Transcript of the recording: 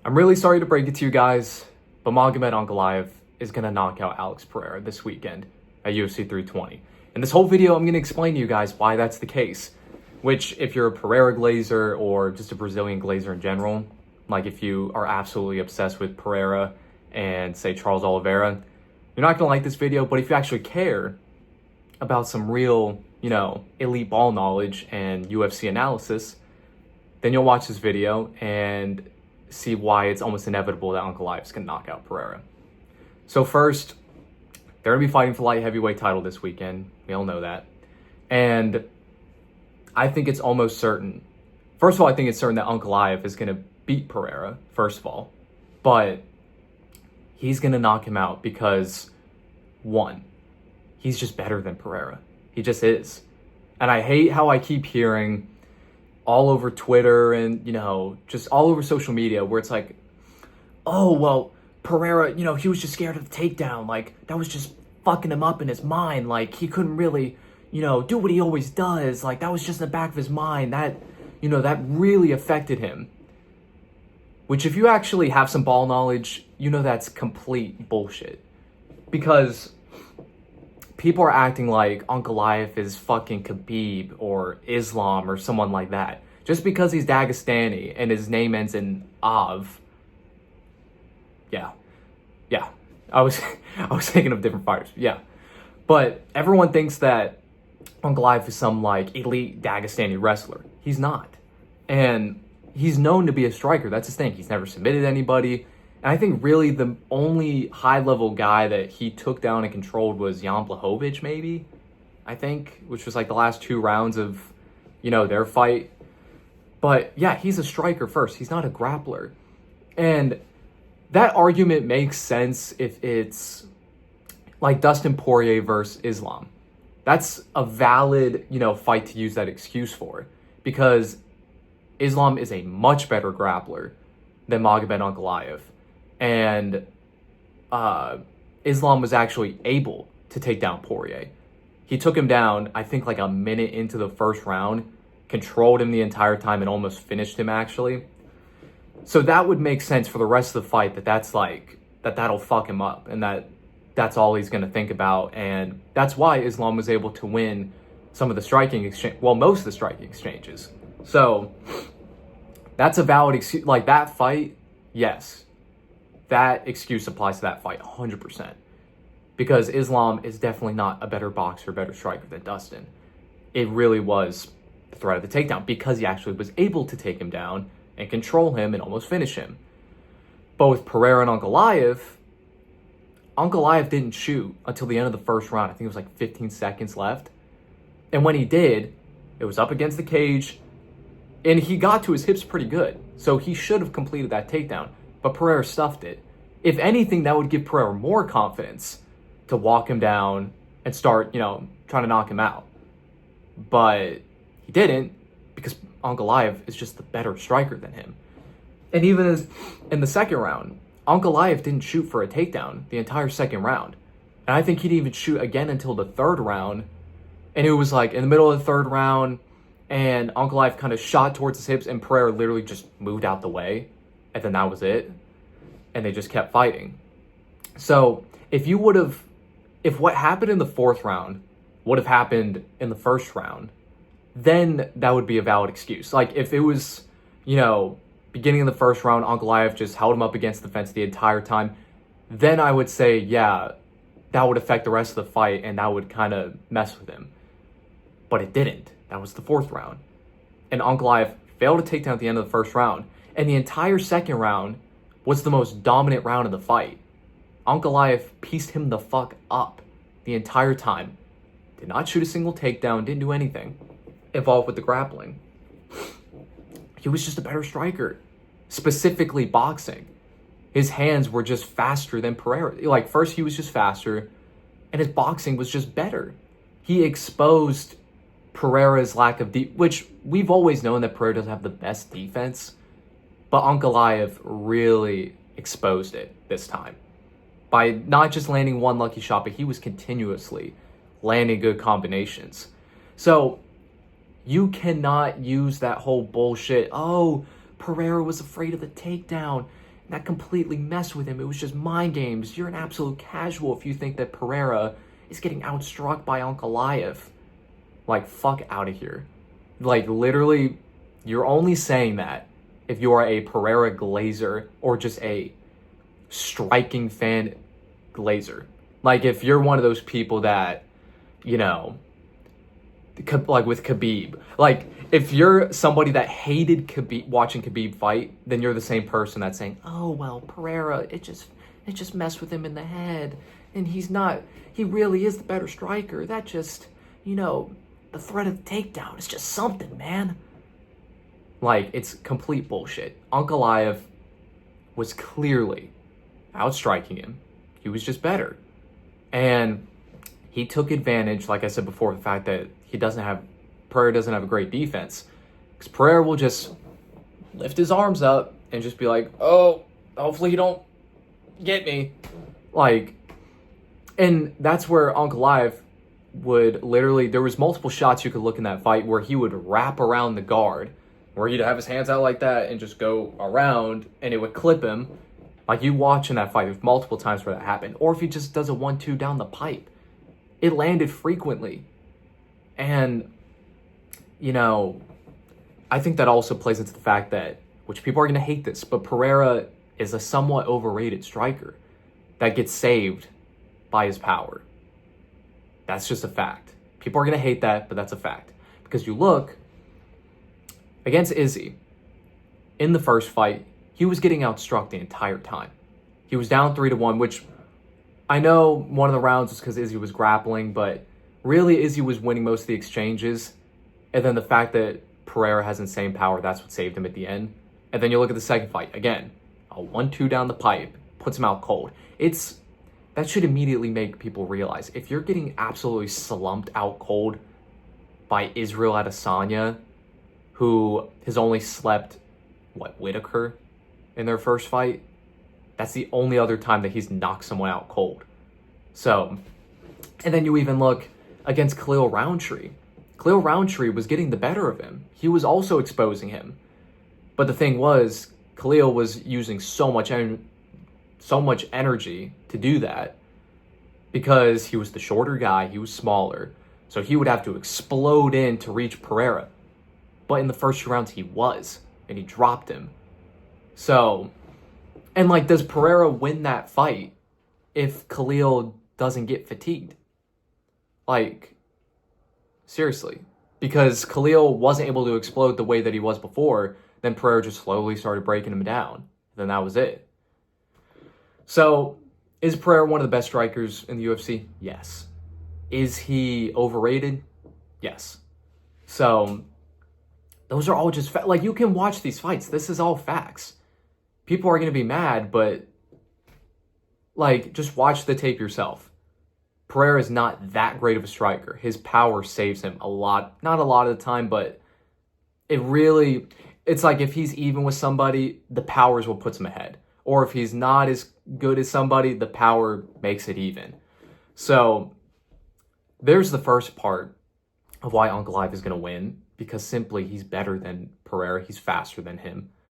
I'm really sorry to break it to you guys, but Magomed Ankalaev is going to knock out Alex Pereira this weekend at UFC 320. In this whole video, I'm going to explain to you guys why that's the case. Which, if you're a Pereira glazer or just a Brazilian glazer in general, like if you are absolutely obsessed with Pereira and, say, Charles Oliveira, you're not going to like this video. But if you actually care about some real, elite ball knowledge and UFC analysis, then you'll watch this video and see why it's almost inevitable that Ankalaev is going to knock out Pereira. So first, they're going to be fighting for light heavyweight title this weekend. We all know that. And I think it's almost certain. First of all, I think it's certain that Ankalaev is going to beat Pereira, first of all. But he's going to knock him out because, one, he's just better than Pereira. He just is. And I hate how I keep hearing all over Twitter and, just all over social media where it's like, oh, well, Pereira, he was just scared of the takedown. Like, that was just fucking him up in his mind. Like, he couldn't really, do what he always does. Like, that was just in the back of his mind. That, that really affected him. Which, if you actually have some ball knowledge, that's complete bullshit. Because people are acting like Ankalaev is fucking Khabib or Islam or someone like that. Just because he's Dagestani and his name ends in Av. Yeah. I was thinking of different fighters. Yeah. But everyone thinks that Ankalaev is some elite Dagestani wrestler. He's not. And he's known to be a striker. That's his thing. He's never submitted anybody. And I think really the only high-level guy that he took down and controlled was Jan Blachowicz, maybe, I think, which was the last 2 rounds of, their fight. But, yeah, he's a striker first. He's not a grappler. And that argument makes sense if it's like Dustin Poirier versus Islam. That's a valid, fight to use that excuse for. Because Islam is a much better grappler than Magomed Ankalaev. And Islam was actually able to take down Poirier. He took him down, I think, a minute into the first round, controlled him the entire time, and almost finished him, actually. So that would make sense for the rest of the fight, that'll fuck him up, and that's all he's going to think about. And that's why Islam was able to win some of the striking exchange, most of the striking exchanges. So that's a valid excuse. That fight, yes. That excuse applies to that fight 100%. Because Islam is definitely not a better boxer, better striker than Dustin. It really was the threat of the takedown because he actually was able to take him down and control him and almost finish him. Both Pereira and Ankalaev didn't shoot until the end of the first round. I think it was 15 seconds left. And when he did, it was up against the cage, and he got to his hips pretty good. So he should have completed that takedown. But Pereira stuffed it. If anything, that would give Pereira more confidence to walk him down and start, trying to knock him out. But he didn't, because Ankalaev is just the better striker than him. And even as in the second round, Ankalaev didn't shoot for a takedown the entire second round. And I think he didn't even shoot again until the third round. And it was in the middle of the third round, and Ankalaev kind of shot towards his hips, and Pereira literally just moved out the way. And then that was it. And they just kept fighting. So if what happened in the fourth round would have happened in the first round, then that would be a valid excuse. If it was, beginning of the first round, Ankalaev just held him up against the fence the entire time, then I would say, yeah, that would affect the rest of the fight and that would kind of mess with him. But it didn't. That was the fourth round. And Ankalaev failed to take down at the end of the first round. And the entire second round was the most dominant round of the fight. Ankalaev pieced him the fuck up the entire time. Did not shoot a single takedown, didn't do anything involved with the grappling. He was just a better striker, specifically boxing. His hands were just faster than Pereira. First he was just faster, and his boxing was just better. He exposed Pereira's lack of which we've always known that Pereira doesn't have the best defense. But Ankalaev really exposed it this time. By not just landing one lucky shot, but he was continuously landing good combinations. So you cannot use that whole bullshit, oh, Pereira was afraid of the takedown That completely messed with him. It was just mind games. You're an absolute casual if you think that Pereira is getting outstruck by Ankalaev. Like, fuck out of here. Like, literally, you're only saying that if you are a Pereira glazer or just a striking fan glazer. Like, if you're one of those people that, you know, like with Khabib. Like, if you're somebody that hated Khabib, watching Khabib fight, then you're the same person that's saying, oh, well, Pereira, it just messed with him in the head. And he really is the better striker. That just, the threat of the takedown is just something, man. Like, it's complete bullshit. Ankalaev was clearly outstriking him. He was just better. And he took advantage, like I said before, the fact that Pereira doesn't have a great defense. Because Pereira will just lift his arms up and just be like, oh, hopefully you don't get me. Like, and that's where Ankalaev would literally, there was multiple shots you could look in that fight where he would wrap around the guard, where he'd have his hands out like that and just go around and it would clip him. Like, you watch in that fight, there's multiple times where that happened. Or if he just does a 1-2 down the pipe. It landed frequently. And, I think that also plays into the fact that, which people are going to hate this, but Pereira is a somewhat overrated striker that gets saved by his power. That's just a fact. People are going to hate that, but that's a fact. Because you look, against Izzy, in the first fight, he was getting outstruck the entire time. He was down 3-1, which I know one of the rounds was because Izzy was grappling, but really Izzy was winning most of the exchanges. And then the fact that Pereira has insane power, that's what saved him at the end. And then you look at the second fight. Again, a 1-2 down the pipe, puts him out cold. That should immediately make people realize, if you're getting absolutely slumped out cold by Israel Adesanya, who has only slept, Whitaker in their first fight? That's the only other time that he's knocked someone out cold. So, and then you even look against Khalil Roundtree. Khalil Roundtree was getting the better of him. He was also exposing him. But the thing was, Khalil was using so much energy to do that because he was the shorter guy, he was smaller. So he would have to explode in to reach Pereira. But in the first 2 rounds, he was, and he dropped him. So, and does Pereira win that fight if Khalil doesn't get fatigued? Seriously. Because Khalil wasn't able to explode the way that he was before, then Pereira just slowly started breaking him down. Then that was it. So, is Pereira one of the best strikers in the UFC? Yes. Is he overrated? Yes. So, those are all just you can watch these fights. This is all facts. People are going to be mad, but just watch the tape yourself. Pereira is not that great of a striker. His power saves him a lot. Not a lot of the time, but it's like if he's even with somebody, the power is what puts him ahead. Or if he's not as good as somebody, the power makes it even. So there's the first part of why Ankalaev is going to win, because simply he's better than Pereira. He's faster than him.